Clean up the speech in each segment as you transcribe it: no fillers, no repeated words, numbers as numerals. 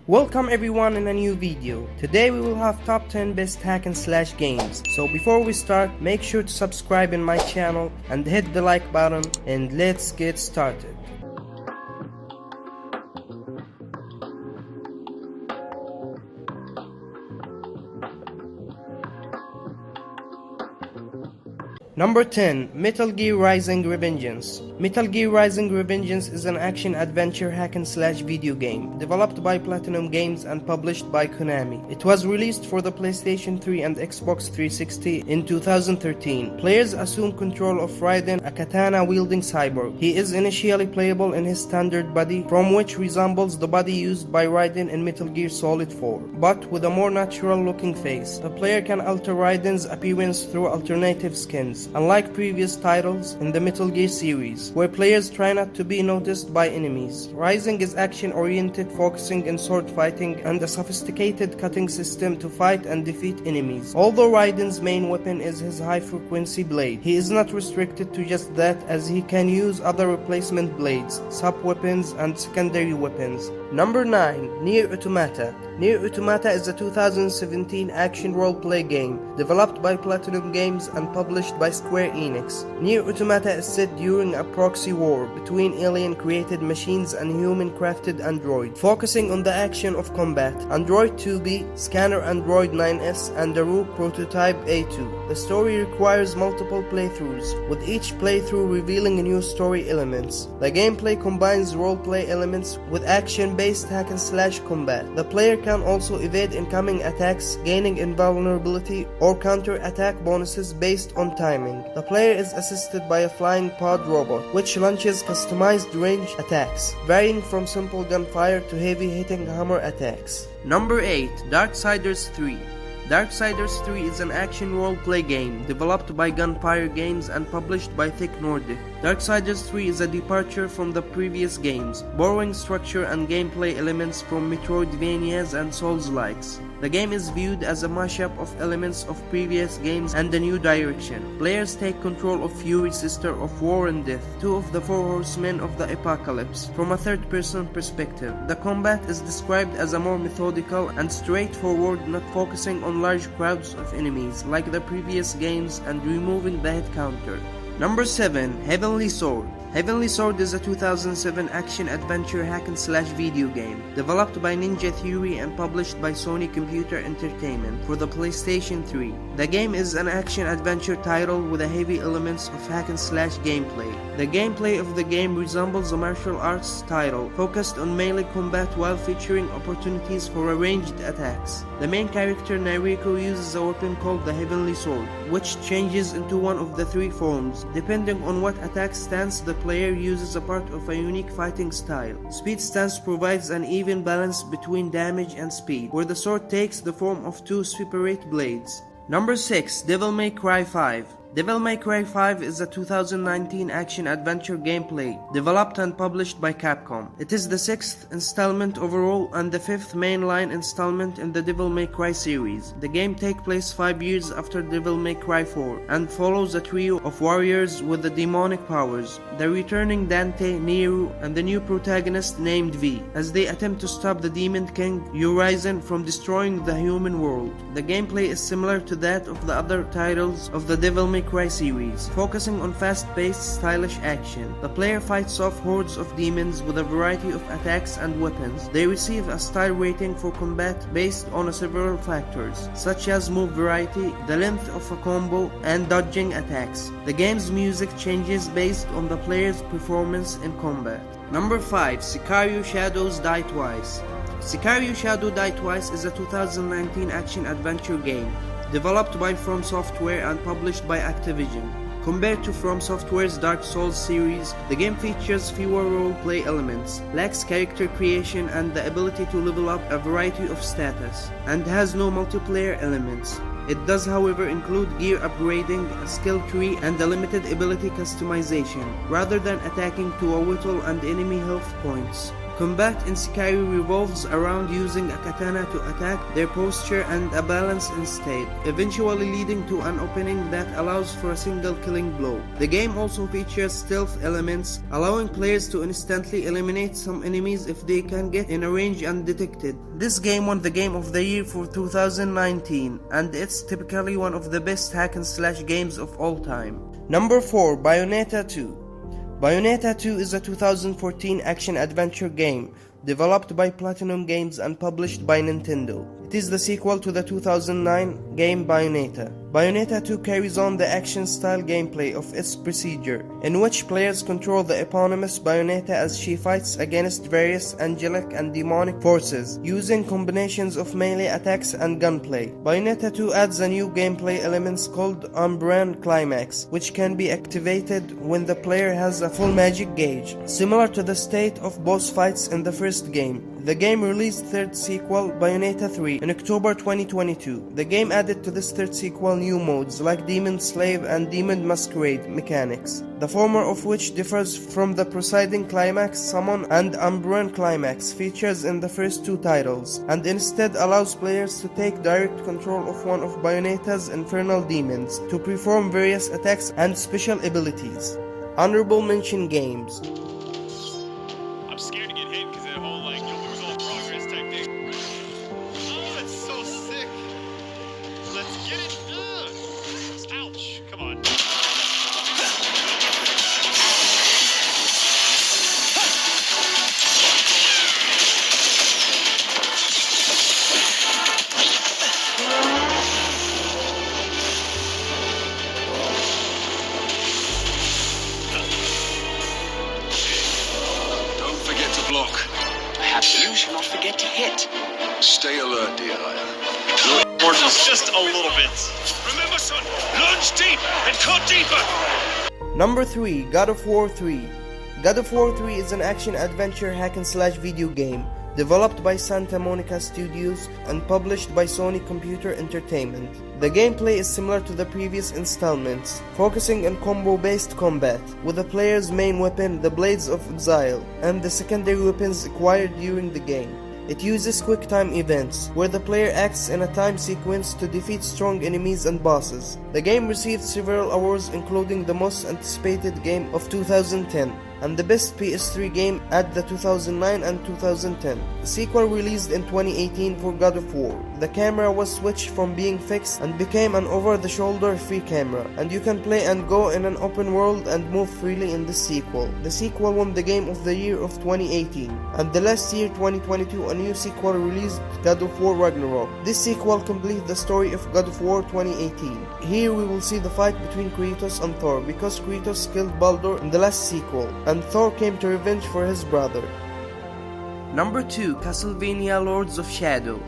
Welcome everyone in a new video. Today we will have top 10 best hack and slash games. So before we start, make sure to subscribe in my channel and hit the like button, and let's get started. Number 10. Metal Gear Rising: Revengeance. Metal Gear Rising: Revengeance is an action-adventure hack-and-slash video game developed by Platinum Games and published by Konami. It was released for the PlayStation 3 and Xbox 360 in 2013. Players assume control of Raiden, a katana-wielding cyborg. He is initially playable in his standard body, from which resembles the body used by Raiden in Metal Gear Solid 4, but with a more natural-looking face. The player can alter Raiden's appearance through alternative skins, unlike previous titles in the Metal Gear series, where players try not to be noticed by enemies. Rising is action-oriented, focusing in sword fighting and a sophisticated cutting system to fight and defeat enemies. Although Raiden's main weapon is his high-frequency blade, he is not restricted to just that, as he can use other replacement blades, sub-weapons, and secondary weapons. Number 9. Nier Automata. Nier Automata is a 2017 action role-play game developed by Platinum Games and published by Square Enix. Nier Automata is set during a proxy war between alien-created machines and human-crafted android, focusing on the action of combat. Android 2B, Scanner Android 9S, and the Rook prototype A2. The story requires multiple playthroughs, with each playthrough revealing new story elements. The gameplay combines role-play elements with action-based hack-and-slash combat. The player can also evade incoming attacks, gaining invulnerability or counter-attack bonuses based on timing. The player is assisted by a flying pod robot, which launches customized ranged attacks, varying from simple gunfire to heavy-hitting hammer attacks. Number 8. Darksiders 3. Darksiders 3 is an action role-play game developed by Gunfire Games and published by Thick Nordic. Darksiders 3 is a departure from the previous games, borrowing structure and gameplay elements from Metroidvanias and Souls-likes. The game is viewed as a mashup of elements of previous games and a new direction. Players take control of Fury, Sister of War and Death, two of the four horsemen of the apocalypse, from a third-person perspective. The combat is described as a more methodical and straightforward, not focusing on large crowds of enemies like the previous games and removing the head counter. Number 7. Heavenly Sword. Heavenly Sword is a 2007 action-adventure hack-and-slash video game developed by Ninja Theory and published by Sony Computer Entertainment for the PlayStation 3. The game is an action-adventure title with a heavy elements of hack-and-slash gameplay. The gameplay of the game resembles a martial arts title focused on melee combat while featuring opportunities for ranged attacks. The main character Nariko uses a weapon called the Heavenly Sword, which changes into one of the three forms, depending on what attack stance the player uses a part of a unique fighting style. Speed stance provides an even balance between damage and speed, where the sword takes the form of two separate blades. Number 6. Devil May Cry 5. Devil May Cry 5 is a 2019 action-adventure gameplay developed and published by Capcom. It is the 6th installment overall and the 5th mainline installment in the Devil May Cry series. The game takes place 5 years after Devil May Cry 4 and follows a trio of warriors with the demonic powers, the returning Dante, Nero, and the new protagonist named V, as they attempt to stop the Demon King Urizen from destroying the human world. The gameplay is similar to that of the other titles of the Devil May Cry series, focusing on fast-paced, stylish action. The player fights off hordes of demons with a variety of attacks and weapons. They receive a style rating for combat based on several factors, such as move variety, the length of a combo, and dodging attacks. The game's music changes based on the player's performance in combat. Number 5. Sekiro: Shadows Die Twice. Sekiro: Shadows Die Twice is a 2019 action-adventure game developed by FromSoftware and published by Activision. Compared to FromSoftware's Dark Souls series, the game features fewer role-play elements, lacks character creation and the ability to level up a variety of status, and has no multiplayer elements. It does, however, include gear upgrading, a skill tree, and a limited ability customization, rather than attacking to a whittle and enemy health points. Combat in Sekiro revolves around using a katana to attack, their posture and a balance in state, eventually leading to an opening that allows for a single killing blow. The game also features stealth elements, allowing players to instantly eliminate some enemies if they can get in a range undetected. This game won the Game of the Year for 2019, and it's typically one of the best hack and slash games of all time. Number 4. Bayonetta 2. Bayonetta 2 is a 2014 action-adventure game developed by Platinum Games and published by Nintendo. It is the sequel to the 2009 game Bayonetta. Bayonetta 2 carries on the action-style gameplay of its predecessor, in which players control the eponymous Bayonetta as she fights against various angelic and demonic forces, using combinations of melee attacks and gunplay. Bayonetta 2 adds a new gameplay elements called Umbran Climax, which can be activated when the player has a full magic gauge, similar to the state of boss fights in the first game. The game released third sequel, Bayonetta 3, in October 2022. The game added to this third sequel new modes like Demon Slave and Demon Masquerade mechanics, the former of which differs from the preceding Climax, Summon and Umbran Climax features in the first two titles, and instead allows players to take direct control of one of Bayonetta's infernal demons to perform various attacks and special abilities. Honorable mention games. I'm scared to get hit because of that whole like you'll lose all progress type thing. Oh, that's so sick. Let's get it. Ouch. Come on. Block. Perhaps you should not forget to hit. Stay alert, dear. Or just a little bit. Remember, son, lunge deep and cut deeper. Number 3. God of War 3. God of War 3 is an action-adventure hack-and-slash video game developed by Santa Monica Studios and published by Sony Computer Entertainment. The gameplay is similar to the previous installments, focusing on combo-based combat, with the player's main weapon, the Blades of Exile, and the secondary weapons acquired during the game. It uses quick-time events, where the player acts in a time sequence to defeat strong enemies and bosses. The game received several awards, including the most anticipated game of 2010, and the best PS3 game at the 2009 and 2010. The sequel released in 2018 for God of War. The camera was switched from being fixed and became an over-the-shoulder free camera, and you can play and go in an open world and move freely in the sequel. The sequel won the Game of the Year of 2018, and the last year 2022 a new sequel released, God of War Ragnarok. This sequel completes the story of God of War 2018. Here we will see the fight between Kratos and Thor, because Kratos killed Baldur in the last sequel, and Thor came to revenge for his brother. Number 2. Castlevania Lords of Shadow.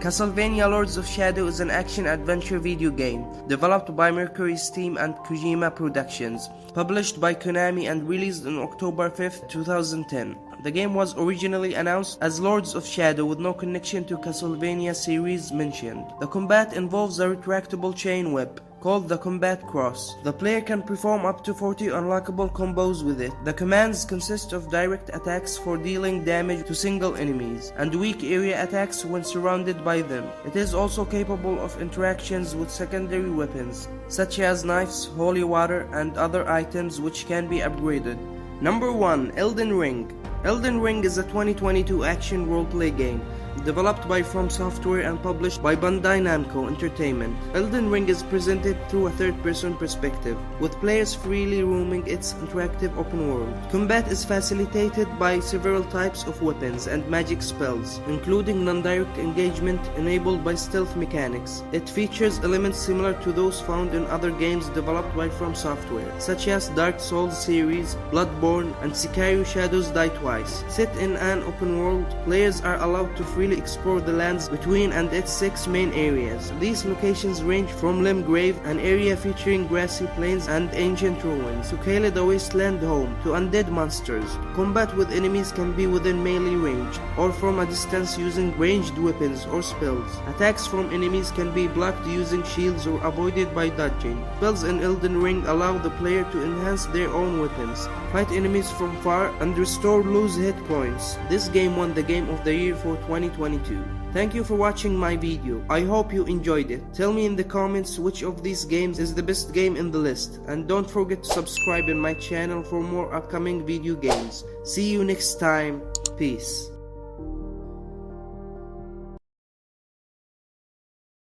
Castlevania Lords of Shadow is an action-adventure video game developed by Mercury Steam and Kojima Productions, published by Konami and released on October 5, 2010. The game was originally announced as Lords of Shadow with no connection to Castlevania series mentioned. The combat involves a retractable chain whip called the Combat Cross. The player can perform up to 40 unlockable combos with it. The commands consist of direct attacks for dealing damage to single enemies, and weak area attacks when surrounded by them. It is also capable of interactions with secondary weapons, such as knives, holy water, and other items which can be upgraded. Number 1. Elden Ring. Elden Ring is a 2022 action roleplay game developed by FromSoftware and published by Bandai Namco Entertainment. Elden Ring is presented through a third-person perspective, with players freely roaming its interactive open world. Combat is facilitated by several types of weapons and magic spells, including non-direct engagement enabled by stealth mechanics. It features elements similar to those found in other games developed by FromSoftware, such as Dark Souls series, Bloodborne, and Sekiro Shadows Die Twice. Set in an open world, players are allowed to freely freely explore the lands between and its 6 main areas. These locations range from Limgrave, an area featuring grassy plains and ancient ruins, to Kale, the wasteland home to undead monsters. Combat with enemies can be within melee range or from a distance using ranged weapons or spells. Attacks from enemies can be blocked using shields or avoided by dodging. Spells in Elden Ring allow the player to enhance their own weapons, fight enemies from far, and restore loose hit points. This game won the Game of the Year for 2022. Thank you for watching my video. I hope you enjoyed it. Tell me in the comments which of these games is the best game in the list, and don't forget to subscribe in my channel for more upcoming video games. See you next time. Peace.